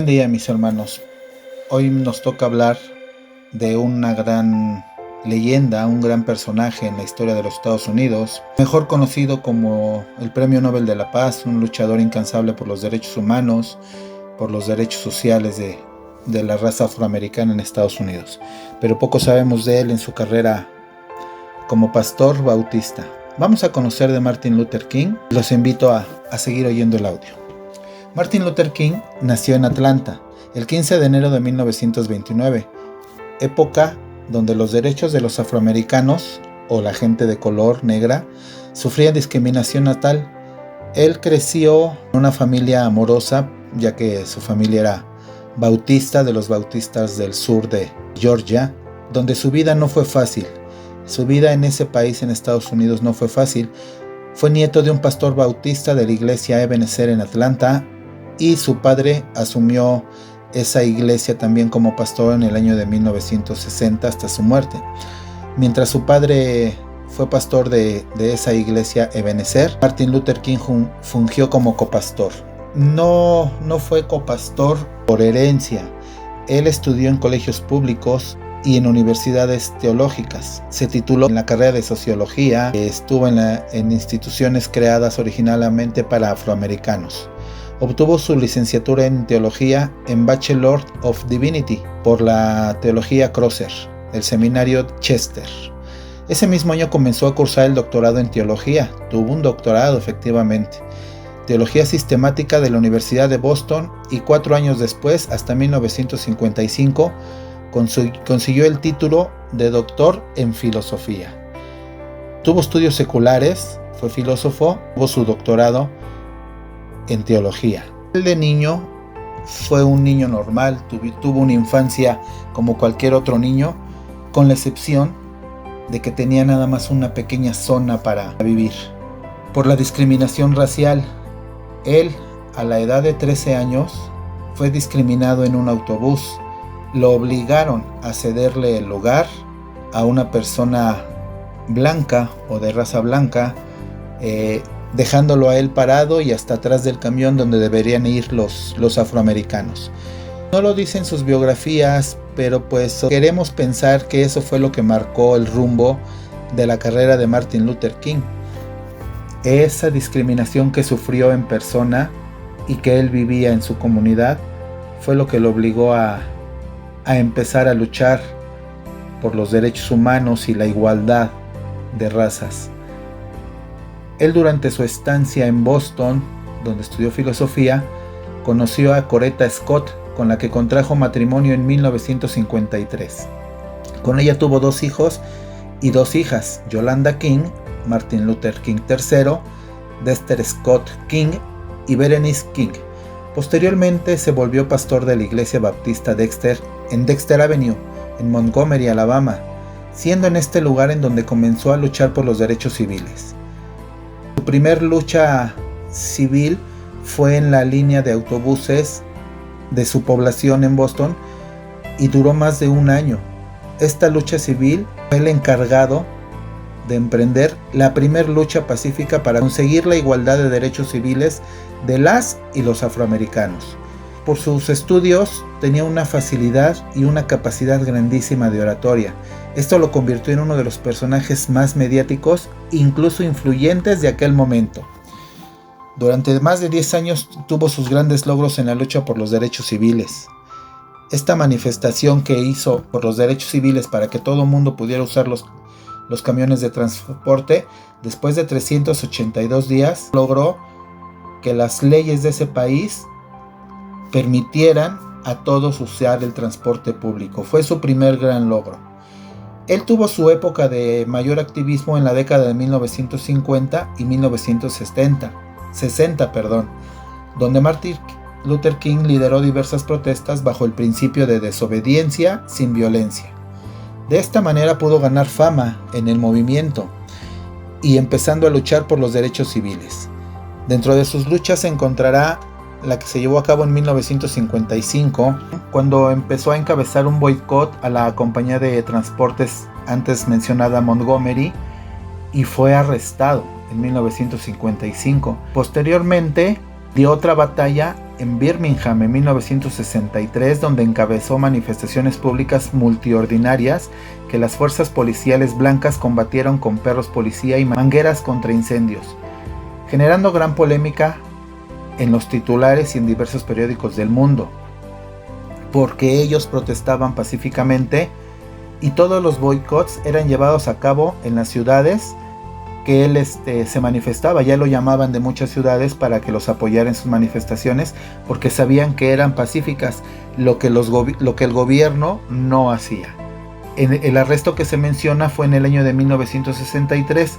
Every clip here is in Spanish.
Buen día, mis hermanos. Hoy nos toca hablar de una gran leyenda, un gran personaje en la historia de los Estados Unidos, mejor conocido como el Premio Nobel de la Paz, un luchador incansable por los derechos humanos, por los derechos sociales de la raza afroamericana en Estados Unidos. Pero poco sabemos de él en su carrera como pastor bautista. Vamos a conocer de Martin Luther King. Los invito a seguir oyendo el audio. Martin Luther King nació en Atlanta el 15 de enero de 1929, época donde los derechos de los afroamericanos o la gente de color negra sufrían discriminación natal. Él creció en una familia amorosa, ya que su familia era bautista, de los bautistas del sur de Georgia, donde su vida no fue fácil. Su vida en ese país, en Estados Unidos, no fue fácil. Fue nieto de un pastor bautista de la iglesia Ebenezer en Atlanta, y su padre asumió esa iglesia también como pastor en el año de 1960 hasta su muerte. Mientras su padre fue pastor de esa iglesia Ebenezer, Martin Luther King fungió como copastor. No fue copastor por herencia. Él estudió en colegios públicos y en universidades teológicas. Se tituló en la carrera de sociología. Estuvo en instituciones creadas originalmente para afroamericanos. Obtuvo su licenciatura en teología en Bachelor of Divinity por la Teología Crosser, del seminario Chester. Ese mismo año comenzó a cursar el doctorado en teología. Tuvo un doctorado, efectivamente. Teología sistemática de la Universidad de Boston, y 4 años después, hasta 1955, consiguió el título de doctor en filosofía. Tuvo estudios seculares, fue filósofo, tuvo su doctorado en teología. Él de niño fue un niño normal, tuvo una infancia como cualquier otro niño, con la excepción de que tenía nada más una pequeña zona para vivir. Por la discriminación racial, él a la edad de 13 años fue discriminado en un autobús. Lo obligaron a cederle el lugar a una persona blanca o de raza blanca, dejándolo a él parado y hasta atrás del camión donde deberían ir los afroamericanos. No lo dicen sus biografías, pero pues queremos pensar que eso fue lo que marcó el rumbo de la carrera de Martin Luther King. Esa discriminación que sufrió en persona y que él vivía en su comunidad fue lo que lo obligó a empezar a luchar por los derechos humanos y la igualdad de razas. Él, durante su estancia en Boston, donde estudió filosofía, conoció a Coretta Scott, con la que contrajo matrimonio en 1953. Con ella tuvo 2 hijos y 2 hijas, Yolanda King, Martin Luther King III, Dexter Scott King y Berenice King. Posteriormente se volvió pastor de la iglesia bautista Dexter en Dexter Avenue, en Montgomery, Alabama, siendo en este lugar en donde comenzó a luchar por los derechos civiles. Su primer lucha civil fue en la línea de autobuses de su población en Boston y duró más de 1 año. Esta lucha civil fue el encargado de emprender la primera lucha pacífica para conseguir la igualdad de derechos civiles de las y los afroamericanos. Por sus estudios tenía una facilidad y una capacidad grandísima de oratoria. Esto lo convirtió en uno de los personajes más mediáticos, incluso influyentes de aquel momento. Durante más de 10 años tuvo sus grandes logros en la lucha por los derechos civiles. Esta manifestación que hizo por los derechos civiles para que todo el mundo pudiera usar los camiones de transporte, después de 382 días, logró que las leyes de ese país permitieran a todos usar el transporte público. Fue su primer gran logro. Él tuvo su época de mayor activismo en la década de 1950 y 1960, donde Martin Luther King lideró diversas protestas bajo el principio de desobediencia sin violencia. De esta manera pudo ganar fama en el movimiento y empezando a luchar por los derechos civiles. Dentro de sus luchas se encontrará la que se llevó a cabo en 1955, cuando empezó a encabezar un boicot a la compañía de transportes antes mencionada Montgomery, y fue arrestado en 1955. Posteriormente dio otra batalla en Birmingham en 1963, donde encabezó manifestaciones públicas multiordinarias que las fuerzas policiales blancas combatieron con perros policía y mangueras contra incendios, generando gran polémica en los titulares y en diversos periódicos del mundo, porque ellos protestaban pacíficamente y todos los boicots eran llevados a cabo en las ciudades que él se manifestaba. Ya lo llamaban de muchas ciudades para que los apoyara en sus manifestaciones, porque sabían que eran pacíficas, lo que el gobierno no hacía. El arresto que se menciona fue en el año de 1963,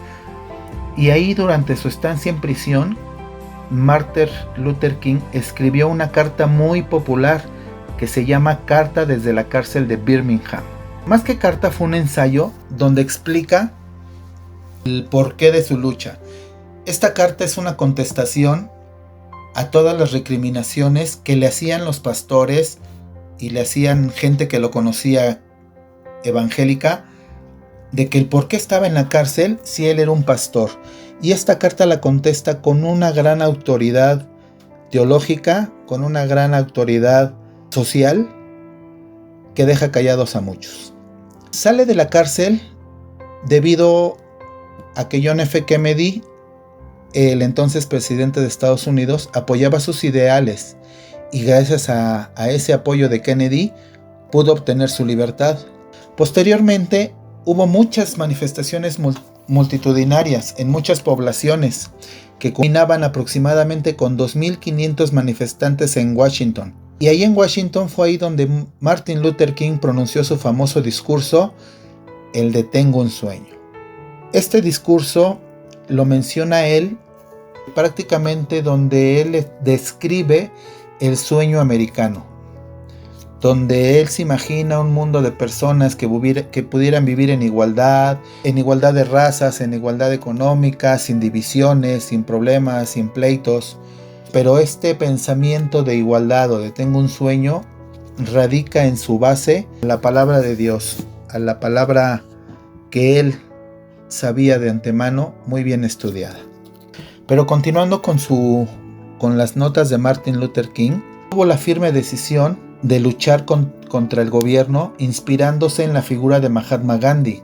y ahí, durante su estancia en prisión, Martin Luther King escribió una carta muy popular que se llama Carta desde la cárcel de Birmingham. Más que carta, fue un ensayo donde explica el porqué de su lucha. Esta carta es una contestación a todas las recriminaciones que le hacían los pastores y le hacían gente que lo conocía evangélica, de que el por qué estaba en la cárcel si él era un pastor. Y esta carta la contesta con una gran autoridad teológica, con una gran autoridad social, que deja callados a muchos. Sale de la cárcel debido a que John F. Kennedy, el entonces presidente de Estados Unidos, apoyaba sus ideales, y gracias a ese apoyo de Kennedy pudo obtener su libertad. Posteriormente hubo muchas manifestaciones multitudinarias en muchas poblaciones que culminaban aproximadamente con 2.500 manifestantes en Washington. Y ahí en Washington fue ahí donde Martin Luther King pronunció su famoso discurso, el de Tengo un sueño. Este discurso lo menciona él prácticamente donde él describe el sueño americano, donde él se imagina un mundo de personas que pudieran vivir en igualdad de razas, en igualdad económica, sin divisiones, sin problemas, sin pleitos. Pero este pensamiento de igualdad o de tengo un sueño radica en su base a la palabra de Dios, a la palabra que él sabía de antemano, muy bien estudiada. Pero continuando con las notas de Martin Luther King, tuvo la firme decisión de luchar contra el gobierno, inspirándose en la figura de Mahatma Gandhi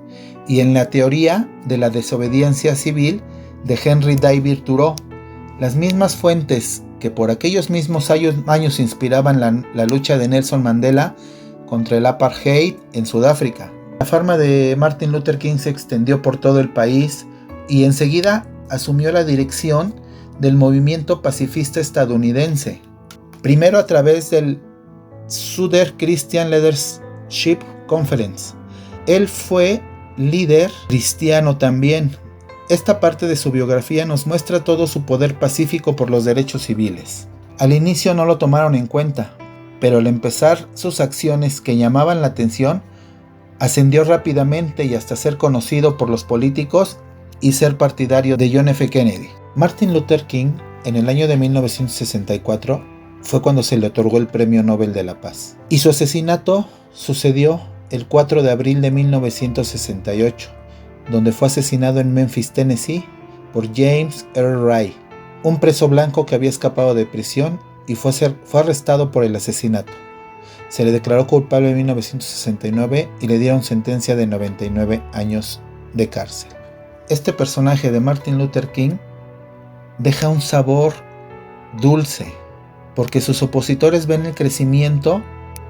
y en la teoría de la desobediencia civil de Henry David Thoreau, las mismas fuentes que por aquellos mismos años inspiraban la lucha de Nelson Mandela contra el apartheid en Sudáfrica. La fama de Martin Luther King se extendió por todo el país y enseguida asumió la dirección del movimiento pacifista estadounidense, primero a través del Southern Christian Leadership Conference. Él fue líder cristiano también. Esta parte de su biografía nos muestra todo su poder pacífico por los derechos civiles. Al inicio no lo tomaron en cuenta, pero al empezar sus acciones que llamaban la atención, ascendió rápidamente y hasta ser conocido por los políticos y ser partidario de John F. Kennedy. Martin Luther King, en el año de 1964, fue cuando se le otorgó el Premio Nobel de la Paz. Y su asesinato sucedió el 4 de abril de 1968, donde fue asesinado en Memphis, Tennessee, por James Earl Ray, un preso blanco que había escapado de prisión y fue arrestado por el asesinato. Se le declaró culpable en 1969 y le dieron sentencia de 99 años de cárcel. Este personaje de Martin Luther King deja un sabor dulce, porque sus opositores ven el crecimiento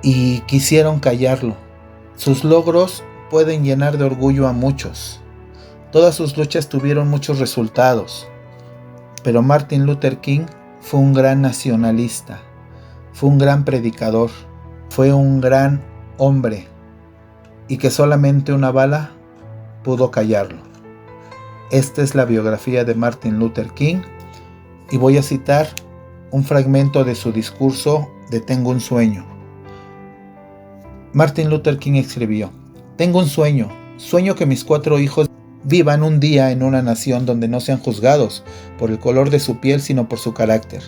y quisieron callarlo. Sus logros pueden llenar de orgullo a muchos. Todas sus luchas tuvieron muchos resultados, pero Martin Luther King fue un gran nacionalista, fue un gran predicador, fue un gran hombre, y que solamente una bala pudo callarlo. Esta es la biografía de Martin Luther King, y voy a citar un fragmento de su discurso de Tengo un sueño. Martin Luther King escribió: Tengo un sueño que mis 4 hijos vivan un día en una nación donde no sean juzgados por el color de su piel, sino por su carácter.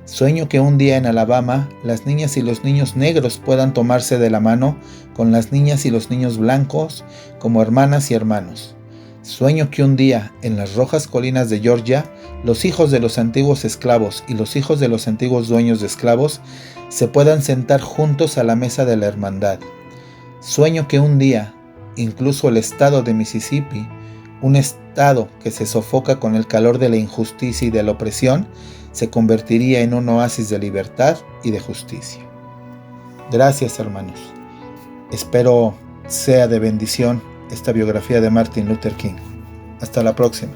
Sueño que un día en Alabama las niñas y los niños negros puedan tomarse de la mano con las niñas y los niños blancos como hermanas y hermanos. Sueño que un día, en las rojas colinas de Georgia, los hijos de los antiguos esclavos y los hijos de los antiguos dueños de esclavos se puedan sentar juntos a la mesa de la hermandad. Sueño que un día, incluso el estado de Mississippi, un estado que se sofoca con el calor de la injusticia y de la opresión, se convertiría en un oasis de libertad y de justicia. Gracias, hermanos. Espero sea de bendición esta biografía de Martin Luther King. Hasta la próxima.